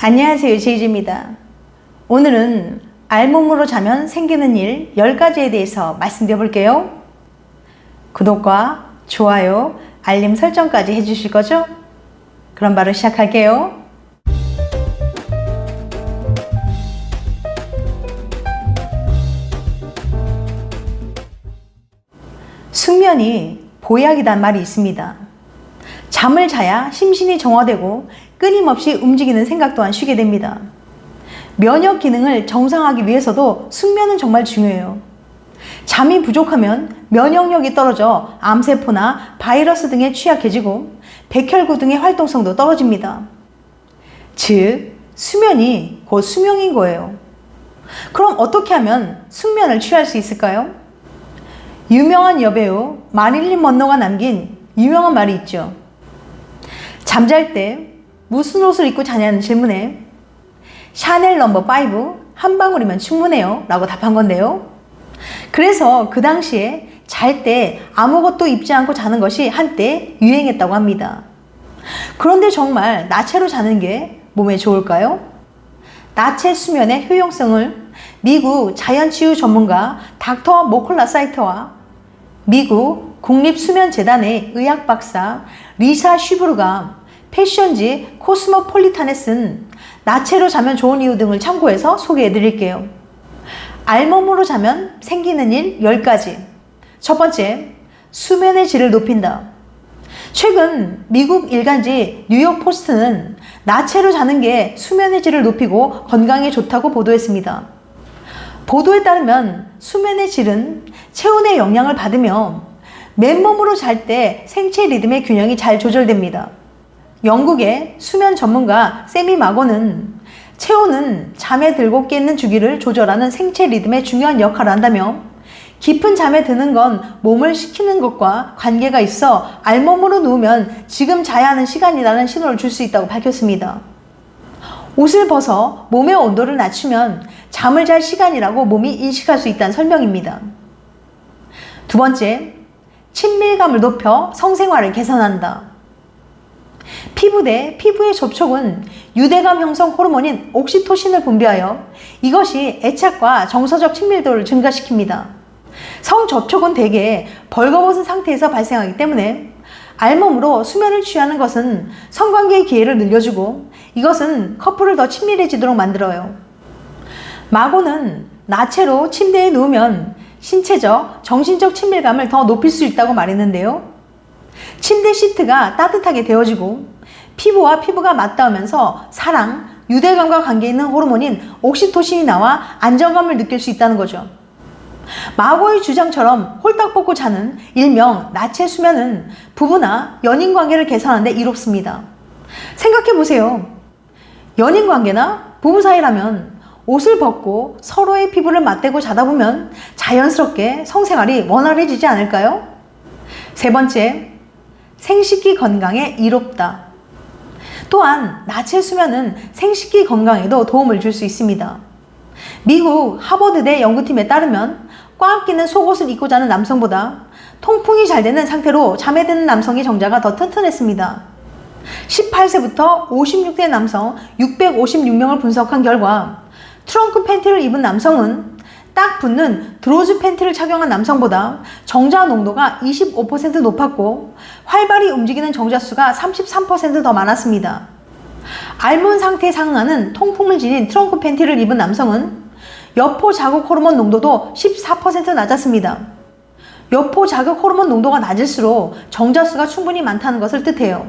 안녕하세요, 제이지입니다. 오늘은 알몸으로 자면 생기는 일 10가지에 대해서 말씀드려 볼게요. 구독과 좋아요, 알림 설정까지 해주실 거죠? 그럼 바로 시작할게요. 숙면이 보약이란 말이 있습니다. 잠을 자야 심신이 정화되고 끊임없이 움직이는 생각 또한 쉬게 됩니다. 면역 기능을 정상화하기 위해서도 숙면은 정말 중요해요. 잠이 부족하면 면역력이 떨어져 암세포나 바이러스 등에 취약해지고 백혈구 등의 활동성도 떨어집니다. 즉, 수면이 곧 수명인 거예요. 그럼 어떻게 하면 숙면을 취할 수 있을까요? 유명한 여배우 마릴린 먼로가 남긴 유명한 말이 있죠. 잠잘 때 무슨 옷을 입고 자냐는 질문에 샤넬 넘버 5 한 방울이면 충분해요 라고 답한 건데요. 그래서 그 당시에 잘 때 아무것도 입지 않고 자는 것이 한때 유행했다고 합니다. 그런데 정말 나체로 자는 게 몸에 좋을까요? 나체 수면의 효용성을 미국 자연치유 전문가 닥터 모클라 사이트와 미국 국립수면재단의 의학 박사 리사 쉬브르가 패션지 코스모폴리탄에 쓴 나체로 자면 좋은 이유 등을 참고해서 소개해 드릴게요. 알몸으로 자면 생기는 일 10가지. 첫 번째, 수면의 질을 높인다. 최근 미국 일간지 뉴욕 포스트는 나체로 자는 게 수면의 질을 높이고 건강에 좋다고 보도했습니다. 보도에 따르면 수면의 질은 체온의 영향을 받으며 맨몸으로 잘 때 생체 리듬의 균형이 잘 조절됩니다. 영국의 수면 전문가 세미 마고는 체온은 잠에 들고 깨는 주기를 조절하는 생체 리듬의 중요한 역할을 한다며 깊은 잠에 드는 건 몸을 식히는 것과 관계가 있어 알몸으로 누우면 지금 자야 하는 시간이라는 신호를 줄 수 있다고 밝혔습니다. 옷을 벗어 몸의 온도를 낮추면 잠을 잘 시간이라고 몸이 인식할 수 있다는 설명입니다. 두 번째, 친밀감을 높여 성생활을 개선한다. 피부 대 피부의 접촉은 유대감 형성 호르몬인 옥시토신을 분비하여 이것이 애착과 정서적 친밀도를 증가시킵니다. 성접촉은 대개 벌거벗은 상태에서 발생하기 때문에 알몸으로 수면을 취하는 것은 성관계의 기회를 늘려주고 이것은 커플을 더 친밀해지도록 만들어요. 마고는 나체로 침대에 누우면 신체적, 정신적 친밀감을 더 높일 수 있다고 말했는데요. 침대 시트가 따뜻하게 데워지고 피부와 피부가 맞닿으면서 사랑, 유대감과 관계 있는 호르몬인 옥시토신이 나와 안정감을 느낄 수 있다는 거죠. 마고의 주장처럼 홀딱 벗고 자는 일명 나체 수면은 부부나 연인 관계를 개선하는 데 이롭습니다. 생각해 보세요. 연인 관계나 부부 사이라면 옷을 벗고 서로의 피부를 맞대고 자다 보면 자연스럽게 성생활이 원활해지지 않을까요? 세 번째, 생식기 건강에 이롭다. 또한 나체 수면은 생식기 건강에도 도움을 줄 수 있습니다. 미국 하버드대 연구팀에 따르면 꽉 끼는 속옷을 입고 자는 남성보다 통풍이 잘 되는 상태로 잠에 드는 남성의 정자가 더 튼튼했습니다. 18세부터 56세 남성 656명을 분석한 결과 트렁크 팬티를 입은 남성은 딱 붙는 드로즈 팬티를 착용한 남성보다 정자 농도가 25% 높았고 활발히 움직이는 정자 수가 33% 더 많았습니다. 알몸 상태에 상응하는 통풍을 지닌 트렁크 팬티를 입은 남성은 여포 자극 호르몬 농도도 14% 낮았습니다. 여포 자극 호르몬 농도가 낮을수록 정자 수가 충분히 많다는 것을 뜻해요.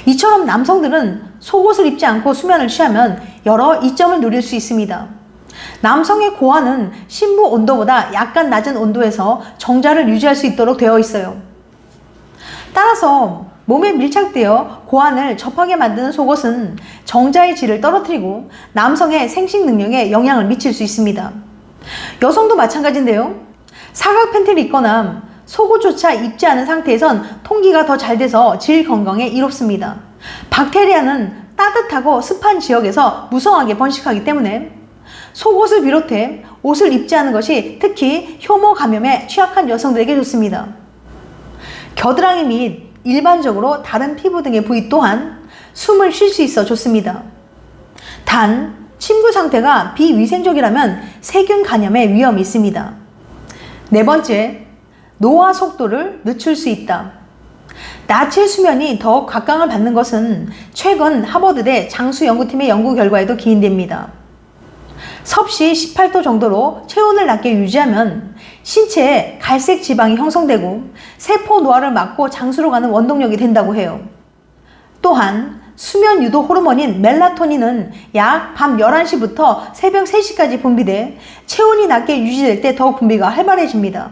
이처럼 남성들은 속옷을 입지 않고 수면을 취하면 여러 이점을 누릴 수 있습니다. 남성의 고환은 신부 온도보다 약간 낮은 온도에서 정자를 유지할 수 있도록 되어 있어요. 따라서 몸에 밀착되어 고환을 접하게 만드는 속옷은 정자의 질을 떨어뜨리고 남성의 생식 능력에 영향을 미칠 수 있습니다. 여성도 마찬가지인데요. 사각 팬티를 입거나 속옷조차 입지 않은 상태에선 통기가 더 잘 돼서 질 건강에 이롭습니다. 박테리아는 따뜻하고 습한 지역에서 무성하게 번식하기 때문에 속옷을 비롯해 옷을 입지 않은 것이 특히 효모 감염에 취약한 여성들에게 좋습니다. 겨드랑이 및 일반적으로 다른 피부 등의 부위 또한 숨을 쉴 수 있어 좋습니다. 단, 침구 상태가 비위생적이라면 세균 감염의 위험이 있습니다. 네 번째, 노화 속도를 늦출 수 있다. 낮의 수면이 더욱 각광을 받는 것은 최근 하버드대 장수연구팀의 연구 결과에도 기인됩니다. 섭씨 18도 정도로 체온을 낮게 유지하면 신체에 갈색 지방이 형성되고 세포 노화를 막고 장수로 가는 원동력이 된다고 해요. 또한 수면 유도 호르몬인 멜라토닌은 약 밤 11시부터 새벽 3시까지 분비돼 체온이 낮게 유지될 때 더욱 분비가 활발해집니다.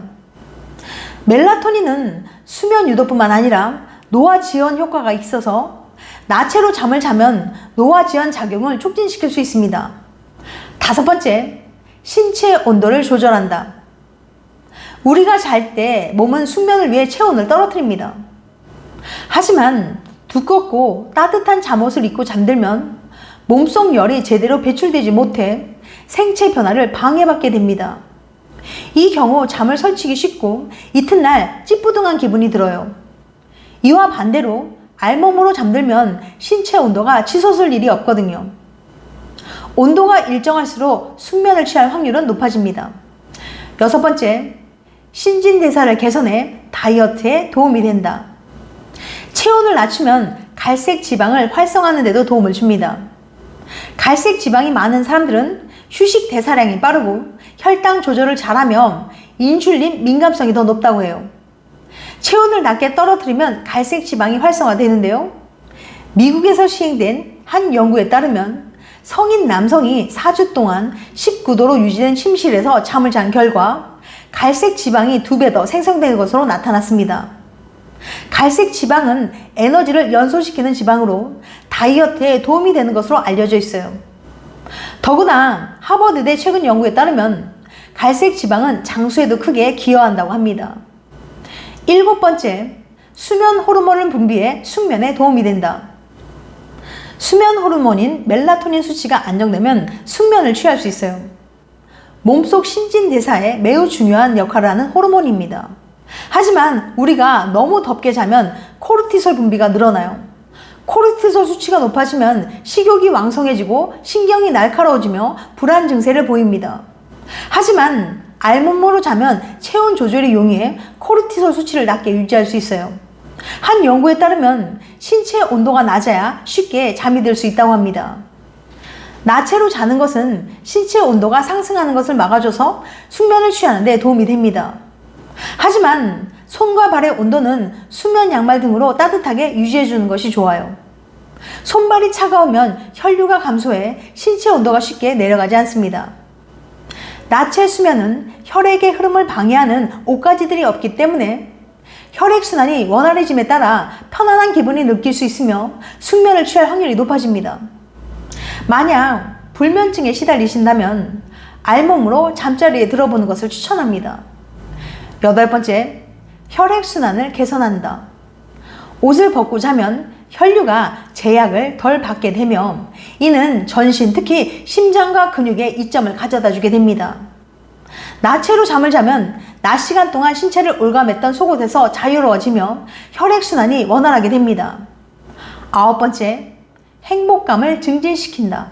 멜라토닌은 수면 유도뿐만 아니라 노화 지연 효과가 있어서 나체로 잠을 자면 노화 지연 작용을 촉진시킬 수 있습니다. 다섯 번째, 신체 온도를 조절한다. 우리가 잘 때 몸은 숙면을 위해 체온을 떨어뜨립니다. 하지만 두껍고 따뜻한 잠옷을 입고 잠들면 몸속 열이 제대로 배출되지 못해 생체 변화를 방해받게 됩니다. 이 경우 잠을 설치기 쉽고 이튿날 찌뿌둥한 기분이 들어요. 이와 반대로 알몸으로 잠들면 신체 온도가 치솟을 일이 없거든요. 온도가 일정할수록 숙면을 취할 확률은 높아집니다. 여섯 번째, 신진대사를 개선해 다이어트에 도움이 된다. 체온을 낮추면 갈색 지방을 활성화하는 데도 도움을 줍니다. 갈색 지방이 많은 사람들은 휴식 대사량이 빠르고 혈당 조절을 잘하며 인슐린 민감성이 더 높다고 해요. 체온을 낮게 떨어뜨리면 갈색 지방이 활성화되는데요. 미국에서 시행된 한 연구에 따르면 성인 남성이 4주 동안 19도로 유지된 침실에서 잠을 잔 결과 갈색 지방이 2배 더 생성되는 것으로 나타났습니다. 갈색 지방은 에너지를 연소시키는 지방으로 다이어트에 도움이 되는 것으로 알려져 있어요. 더구나 하버드대 최근 연구에 따르면 갈색 지방은 장수에도 크게 기여한다고 합니다. 일곱 번째, 수면 호르몬을 분비해 숙면에 도움이 된다. 수면 호르몬인 멜라토닌 수치가 안정되면 숙면을 취할 수 있어요. 몸속 신진대사에 매우 중요한 역할을 하는 호르몬입니다. 하지만 우리가 너무 덥게 자면 코르티솔 분비가 늘어나요. 코르티솔 수치가 높아지면 식욕이 왕성해지고 신경이 날카로워지며 불안 증세를 보입니다. 하지만 알몸으로 자면 체온 조절이 용이해 코르티솔 수치를 낮게 유지할 수 있어요. 한 연구에 따르면 신체 온도가 낮아야 쉽게 잠이 들 수 있다고 합니다. 나체로 자는 것은 신체 온도가 상승하는 것을 막아줘서 숙면을 취하는 데 도움이 됩니다. 하지만 손과 발의 온도는 수면 양말 등으로 따뜻하게 유지해주는 것이 좋아요. 손발이 차가우면 혈류가 감소해 신체 온도가 쉽게 내려가지 않습니다. 나체 수면은 혈액의 흐름을 방해하는 옷가지들이 없기 때문에 혈액순환이 원활해짐에 따라 편안한 기분이 느낄 수 있으며 숙면을 취할 확률이 높아집니다. 만약 불면증에 시달리신다면 알몸으로 잠자리에 들어보는 것을 추천합니다. 여덟 번째, 혈액순환을 개선한다. 옷을 벗고 자면 혈류가 제약을 덜 받게 되며 이는 전신, 특히 심장과 근육에 이점을 가져다 주게 됩니다. 나체로 잠을 자면 낮 시간 동안 신체를 올가맸던 속옷에서 자유로워지며 혈액순환이 원활하게 됩니다. 아홉 번째, 행복감을 증진시킨다.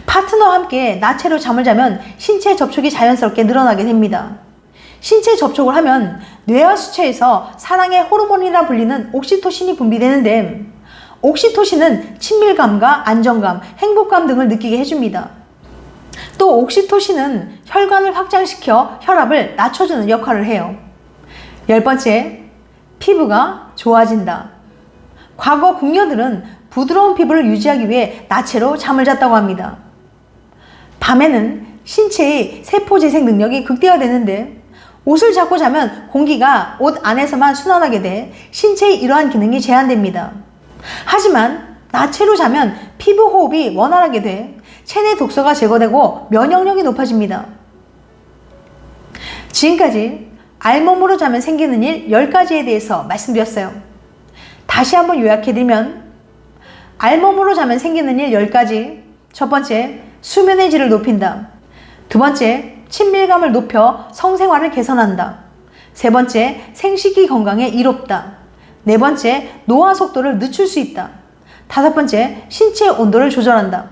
파트너와 함께 나체로 잠을 자면 신체 접촉이 자연스럽게 늘어나게 됩니다. 신체 접촉을 하면 뇌와 수체에서 사랑의 호르몬이라 불리는 옥시토신이 분비되는데 옥시토신은 친밀감과 안정감, 행복감 등을 느끼게 해줍니다. 또 옥시토신은 혈관을 확장시켜 혈압을 낮춰주는 역할을 해요. 열 번째, 피부가 좋아진다. 과거 궁녀들은 부드러운 피부를 유지하기 위해 나체로 잠을 잤다고 합니다. 밤에는 신체의 세포 재생 능력이 극대화되는데 옷을 잡고 자면 공기가 옷 안에서만 순환하게 돼 신체의 이러한 기능이 제한됩니다. 하지만 나체로 자면 피부 호흡이 원활하게 돼 체내 독소가 제거되고 면역력이 높아집니다. 지금까지 알몸으로 자면 생기는 일 10가지에 대해서 말씀드렸어요. 다시 한번 요약해드리면 알몸으로 자면 생기는 일 10가지. 첫 번째, 수면의 질을 높인다. 두 번째, 친밀감을 높여 성생활을 개선한다. 세 번째, 생식기 건강에 이롭다. 네 번째, 노화 속도를 늦출 수 있다. 다섯 번째, 신체 온도를 조절한다.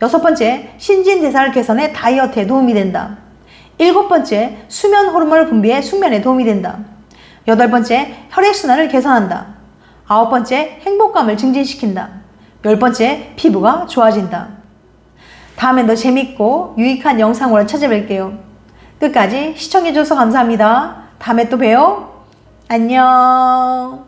6번째, 신진대사를 개선해 다이어트에 도움이 된다. 7번째, 수면 호르몬을 분비해 숙면에 도움이 된다. 8번째, 혈액순환을 개선한다. 9번째, 행복감을 증진시킨다. 10번째, 피부가 좋아진다. 다음엔 더 재밌고 유익한 영상으로 찾아뵐게요. 끝까지 시청해줘서 감사합니다. 다음에 또 봬요. 안녕.